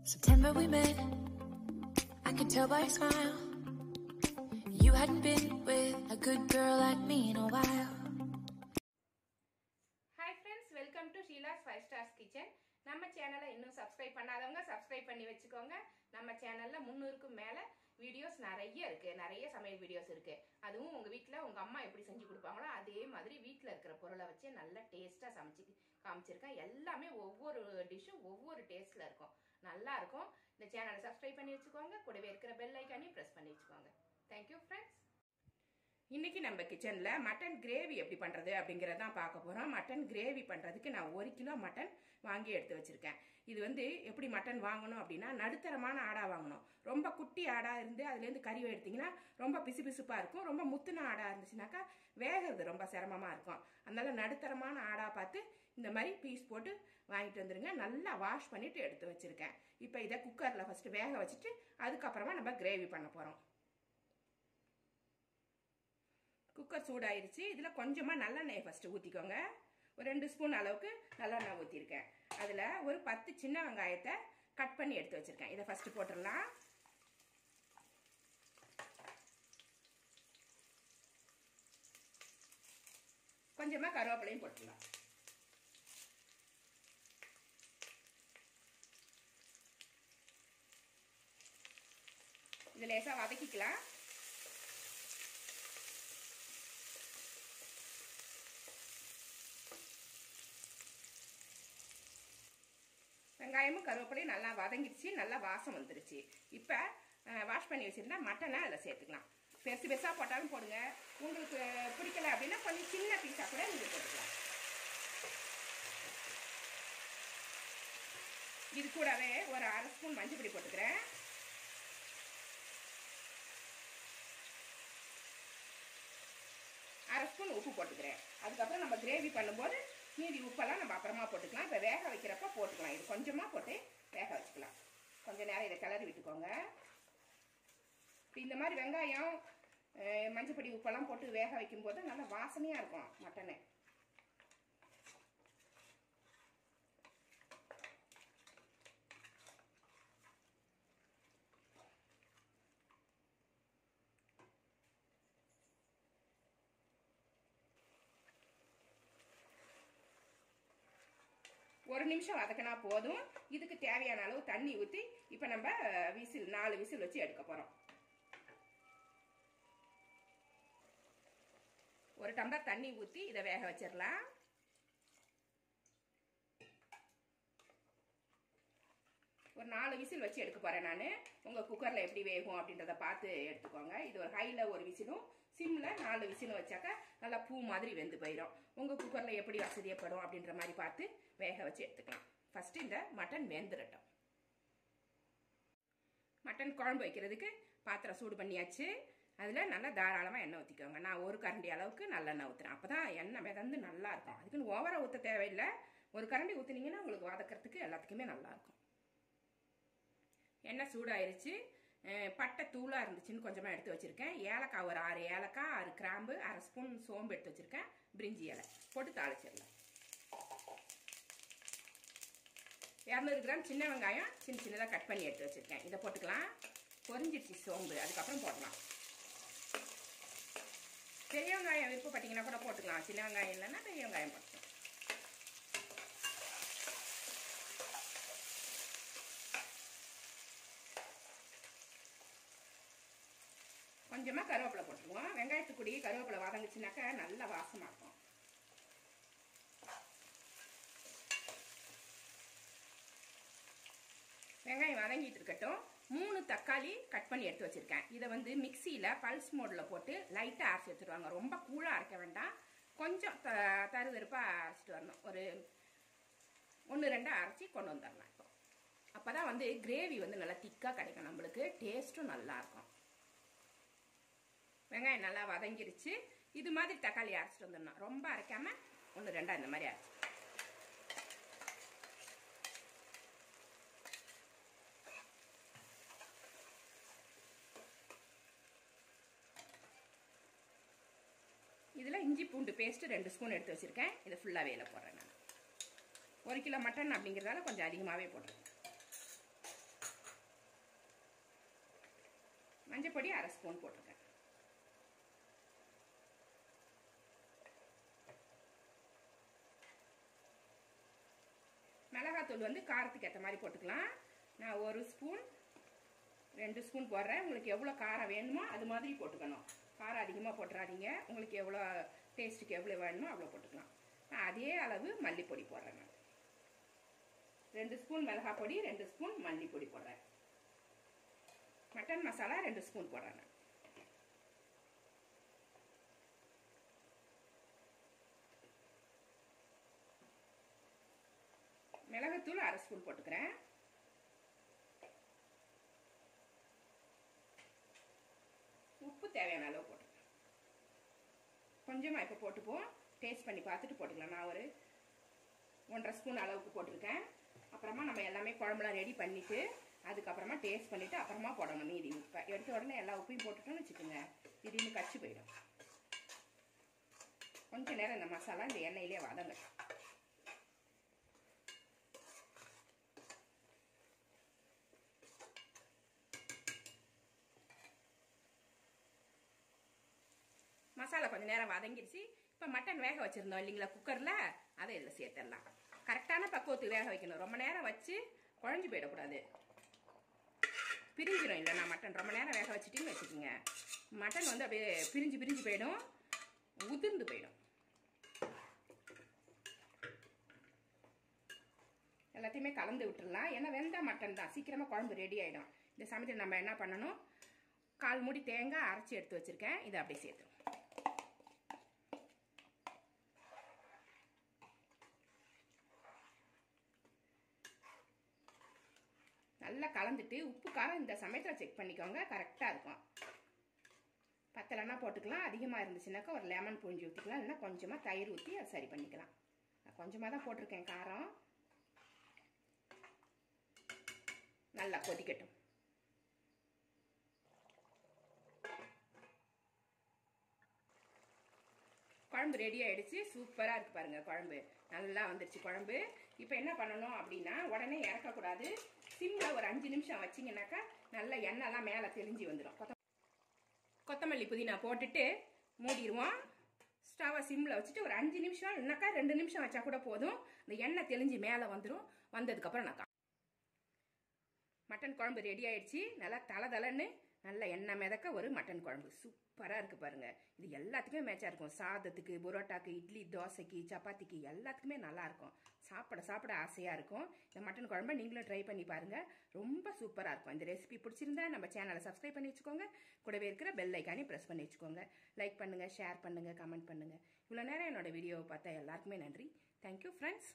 September we met, I could tell by your smile. You hadn't been with a good girl like me in a while. Hi friends, welcome to Sheila's 5 Stars Kitchen. நம்ம சேனலை இன்னும் subscribe பண்ணாதவங்க subscribe பண்ணி வெச்சுக்கோங்க. நம்ம சேனல்ல 300க்கு மேல videos நிறைய இருக்கு. நிறைய சமையல் வீடியோஸ் இருக்கு. அதுவும் உங்க வீட்ல உங்க அம்மா எப்படி செஞ்சு கொடுப்பாங்களோ அதே மாதிரி வீட்ல இருக்கிற பொருளை வச்சு நல்ல டேஸ்டா சமைச்சு காமிச்சிருக்கேன். எல்லாமே ஒவ்வொரு டிஷ்ஷும் ஒவ்வொரு டேஸ்ட்ல இருக்கும். நல்லா இருக்கும். இந்த சேனலை சப்ஸ்கிரைப் பண்ணி வெச்சுக்கோங்க. கூடவே இருக்கிற பெல் ஐகானையும் பிரஸ் பண்ணி வெச்சுக்கோங்க. Thank you friends. இன்னைக்கு நம்ம கிச்சன்ல மட்டன் கிரேவி எப்படி பண்றது அப்படிங்கறத பார்க்க போறோம். மட்டன் கிரேவி பண்றதுக்கு நான் 1 கிலோ மட்டன் வாங்கி எடுத்து வச்சிருக்கேன். இது வந்து எப்படி மட்டன் வாங்கணும் அப்படின்னா நடுத்தரமான ஆடா வாங்கணும். ரொம்ப குட்டி ஆடா இருந்து அதுல இருந்து கறி எடுத்தீங்கன்னா ரொம்ப பிசுபிசுப்பா இருக்கும். ரொம்ப முத்துன ஆடா இருந்துச்சுனாக்கா வேகிறது ரொம்ப சிரமமா இருக்கும். அதனால நடுத்தரமான ஆடா பார்த்து இந்த மாதிரி பீஸ் போட்டு வாங்கிட்டு வந்துருங்க. நல்லா வாஷ் பண்ணிட்டு எடுத்து வச்சிருக்கேன். இப்போ இதை குக்கர்ல ஃபர்ஸ்ட் வேக வச்சுட்டு அதுக்கப்புறமா நம்ம கிரேவி பண்ண போறோம். குக்கர் சூடாயிருச்சு. இதில் கொஞ்சமாக நல்லெண்ணெய் ஃபஸ்ட்டு ஊற்றிக்கோங்க. ஒரு 2 ஸ்பூன் அளவுக்கு நல்லெண்ணெய் ஊற்றிருக்கேன். அதில் ஒரு 10 சின்ன வெங்காயத்தை கட் பண்ணி எடுத்து வச்சுருக்கேன். இதை ஃபஸ்ட்டு போட்டுடலாம். கொஞ்சமாக கருவேப்பிலையும் போட்டுடலாம். இதை லேசாக வதக்கிக்கலாம். வெங்காயமும் கருவேப்பிலையும் நல்லா வதங்கிடுச்சு. நல்லா வாசம் வந்துருச்சு. இப்போ வாஷ் பண்ணி வச்சிருந்தா மட்டனை அதில் சேர்த்துக்கலாம். பெருசு பெருசாக போட்டாலும் போடுங்க. உங்களுக்கு பிடிக்கல அப்படின்னா கொஞ்சம் சின்ன பீஸாக கூட நீங்கள் போட்டுக்கலாம். இது கூடவே ஒரு 1/2 ஸ்பூன் மஞ்சள் பொடி போட்டுக்கிறேன். அரை ஸ்பூன் உப்பு போட்டுக்கிறேன். அதுக்கப்புறம் நம்ம கிரேவி பண்ணும்போது மீதி உப்பெல்லாம் நம்ம அப்புறமா போட்டுக்கலாம். இப்போ வேக வைக்கிறப்ப போட்டுக்கலாம். இது கொஞ்சமாக போட்டு வேக வச்சுக்கலாம். கொஞ்சம் நேரம் இதை கிளறி விட்டுக்கோங்க. இப்போ இந்த மாதிரி வெங்காயம் மஞ்சப்பொடி உப்பெல்லாம் போட்டு வேக வைக்கும்போது நல்லா வாசனையாக இருக்கும் மட்டனு. ஒரு நிமிஷம் வதக்கினா போதும். இதுக்கு தேவையான அளவு தண்ணி ஊற்றி இப்போ நம்ம 4 விசில் வச்சு எடுக்க போறோம். ஒரு டம்ளர் தண்ணி ஊற்றி இதை வேக வச்சிடலாம். ஒரு 4 விசில் வச்சு எடுக்க போறேன் நான். உங்க குக்கர்ல எப்படி வேகும் அப்படின்றத பார்த்து எடுத்துக்கோங்க. இது ஒரு ஹைல ஒரு விசிலும் சிம்ல 4 விசிலும் வச்சாக்கா நல்லா பூ மாதிரி வெந்து போயிடும். உங்க குக்கர்ல எப்படி வசதியப்படும் அப்படின்ற மாதிரி பார்த்து வேக வச்சு எடுத்துக்கலாம். ஃபர்ஸ்ட் இந்த மட்டன் வெந்துரட்டும். மட்டன் குழம்பு வைக்கிறதுக்கு பாத்திரம் சூடு பண்ணியாச்சு. அதில் நல்லா தாராளமாக எண்ணெய் ஊற்றிக்கோங்க. நான் 1 கரண்டி அளவுக்கு நல்லெண்ணெய் ஊற்றுறேன். அப்போ தான் எண்ணெய் மிதந்து நல்லா இருக்கும். அதுக்குன்னு ஓவராக ஊற்ற தேவையில்லை. 1 கரண்டி ஊற்றினீங்கன்னா உங்களுக்கு வதக்கிறதுக்கு எல்லாத்துக்குமே நல்லா இருக்கும். எண்ணெய் சூடாயிருச்சு. பட்டை தூளாக இருந்துச்சுன்னு கொஞ்சமாக எடுத்து வச்சுருக்கேன். ஏலக்காய் ஒரு 6 ஏலக்காய், 6 கிராம்பு, 1/2 ஸ்பூன் சோம்பு எடுத்து வச்சுருக்கேன். பிரிஞ்சி இலை போட்டு தாளிச்சிடலாம். 200 கிராம் சின்ன வெங்காயம் சின்ன சின்னதாக கட் பண்ணி எடுத்து வச்சுருக்கேன். இதை போட்டுக்கலாம். பொரிஞ்சிடுச்சு சோம்பு. அதுக்கப்புறம் போடலாம். பெரிய வெங்காயம் விருப்பப்பட்டீங்கன்னா கூட போட்டுக்கலாம். சின்ன வெங்காயம் இல்லைன்னா பெரிய வெங்காயம் போட்டுக்கலாம். கொஞ்சமாக கருவேப்பிலை போட்டுருவோம். வெங்காயத்துக்குடி கருவேப்பிலை வதங்குச்சுனாக்கா நல்ல வாசமாக இருக்கும். வெங்காயம் வதங்கிட்டு இருக்கட்டும். 3 தக்காளி கட் பண்ணி எடுத்து வச்சிருக்கேன். இதை வந்து மிக்சியில் பல்ஸ் மோடில் போட்டு லைட்டாக அரைச்சி வச்சுருவாங்க. ரொம்ப கூழாக அரைக்க வேண்டாம். கொஞ்சம் தருதருப்பாக அரைச்சிட்டு வரணும். ஒரு 1-2 அரைச்சி கொண்டு வந்துடலாம். இப்போ அப்போ தான் வந்து கிரேவி வந்து நல்லா திக்காக கிடைக்கும். நம்மளுக்கு டேஸ்ட்டும் நல்லாயிருக்கும். வெங்காயம் நல்லா வதங்கிருச்சு. இது மாதிரி தக்காளி அரைச்சிட்டு வந்துடணும். ரொம்ப அரைக்காம 1-2 இந்த மாதிரி அரைச்சி. இதில் இஞ்சி பூண்டு பேஸ்ட் 2 ஸ்பூன் எடுத்து வச்சிருக்கேன். இதை ஃபுல்லாக வேலை போடுறேன் நான். 1 கிலோ மட்டன் அப்படிங்கிறதால கொஞ்சம் அதிகமாகவே போடுறேன். மஞ்சள் பொடி 1/2 ஸ்பூன் போட்டிருக்கேன். மிளகாத்தூள் வந்து காரத்துக்கு ஏற்ற மாதிரி போட்டுக்கலாம். நான் 1 ஸ்பூன் 2 ஸ்பூன் போடுறேன். உங்களுக்கு எவ்வளோ காரம் வேணுமோ அது மாதிரி போட்டுக்கணும். காரம் அதிகமாக போட்டுறாதீங்க. உங்களுக்கு எவ்வளோ டேஸ்ட்டுக்கு எவ்வளோ வேணுமோ அவ்வளோ போட்டுக்கலாம். நான் அதே அளவு மல்லிப்பொடி போடுறேன். நான் 2 ஸ்பூன் மிளகாய் பொடி 2 ஸ்பூன் மல்லிப்பொடி போடுறேன். மட்டன் மசாலா 2 ஸ்பூன் போடுறேன். நான் மிளகுத்தூள் 1/2 ஸ்பூன் போட்டுக்கிறேன். உப்பு தேவையான அளவு போட்டுக்கிறேன். கொஞ்சமாக இப்போ போட்டுப்போம். டேஸ்ட் பண்ணி பார்த்துட்டு போட்டுக்கலாம். நான் ஒரு 1/2 ஸ்பூன் அளவுக்கு போட்டிருக்கேன். அப்புறமா நம்ம எல்லாமே குழம்புலாம் ரெடி பண்ணிவிட்டு அதுக்கப்புறமா டேஸ்ட் பண்ணிவிட்டு அப்புறமா போடணும் மீதி உப்பை. எடுத்த உடனே எல்லா உப்பையும் போட்டுட்டோம்னு வச்சுக்கோங்க, திடீர்னு கச்சி போயிடும். கொஞ்சம் நேரம் இந்த மசாலா இந்த எண்ணெயிலே வதங்க. மசாலா கொஞ்சம் நேரம் வதங்கிடுச்சு. இப்போ மட்டன் வேக வச்சுருந்தோம் இல்லைங்களா குக்கரில், அதை இதில் சேர்த்துடலாம். கரெக்டான பக்குவத்துக்கு வேக வைக்கணும். ரொம்ப நேரம் வச்சு குழஞ்சி போயிடக்கூடாது, பிரிஞ்சிடும். இல்லைண்ணா மட்டன் ரொம்ப நேரம் வேக வச்சுட்டிங்கன்னு வச்சுக்கோங்க, மட்டன் வந்து அப்படியே பிரிஞ்சு போயிடும், உதிர்ந்து போயிடும். எல்லாத்தையுமே கலந்து விட்டுடலாம். ஏன்னா வெந்த மட்டன் தான், சீக்கிரமாக குழம்பு ரெடி ஆகிடும். இந்த சமயத்தில் நம்ம என்ன பண்ணணும், 1/4 மூடி தேங்காய் அரைச்சி எடுத்து வச்சுருக்கேன், இதை அப்படியே சேர்த்துடும். நல்லா கலந்துட்டு உப்பு காரம் இந்த சமயத்தில் செக் பண்ணிக்கோங்க, கரெக்டாக இருக்கும். பத்தலைன்னா போட்டுக்கலாம். அதிகமாக இருந்துச்சுனாக்கா ஒரு லெமன் புழிஞ்சு ஊற்றிக்கலாம், இல்லைன்னா கொஞ்சமாக தயிர் ஊற்றி அதை சரி பண்ணிக்கலாம். நான் கொஞ்சமாக தான் போட்டிருக்கேன் காரம். நல்லா கொதிக்கட்டும். குழம்பு ரெடி ஆகிடுச்சு. சூப்பராக இருக்குது பாருங்கள், குழம்பு நல்லா வந்துடுச்சு குழம்பு. இப்போ என்ன பண்ணணும் அப்படின்னா, உடனே இறக்கக்கூடாது. சிம்மில் ஒரு 5 நிமிஷம் வச்சிங்கனாக்கா நல்லா எண்ணெய்லாம் மேலே தெளிஞ்சு வந்துடும். கொத்தமல்லி புதினா போட்டுட்டு மூடிடுவோம். ஸ்டவ்வை சிம்மில் வச்சுட்டு ஒரு 5 நிமிஷம் இல்லைனாக்கா 2 நிமிஷம் வச்சா கூட போதும். இந்த எண்ணெய் தெளிஞ்சு மேலே வந்துடும். வந்ததுக்கப்புறம் நான் மட்டன் குழம்பு ரெடி ஆயிடுச்சு. நல்லா தலை நல்ல எண்ணெய் மிதக்க ஒரு மட்டன் குழம்பு சூப்பராக இருக்குது பாருங்கள். இது எல்லாத்துக்குமே மேட்சாக இருக்கும். சாதத்துக்கு, புரோட்டாக்கு, இட்லி, தோசைக்கு, சப்பாத்திக்கு எல்லாத்துக்குமே நல்லாயிருக்கும். சாப்பிட ஆசையாக இருக்கும். இந்த மட்டன் குழம்பை நீங்களும் ட்ரை பண்ணி பாருங்கள், ரொம்ப சூப்பராக இருக்கும். இந்த ரெசிபி பிடிச்சிருந்தா நம்ம சேனலை சப்ஸ்கிரைப் பண்ணி வச்சுக்கோங்க. கூடவே இருக்கிற பெல் ஐக்கானே ப்ரெஸ் பண்ணி வச்சுக்கோங்க. லைக் பண்ணுங்கள், ஷேர் பண்ணுங்கள், கமெண்ட் பண்ணுங்கள். இவ்வளோ நேரம் என்னோடய வீடியோவை பார்த்தா எல்லாருக்குமே நன்றி. Thank you friends.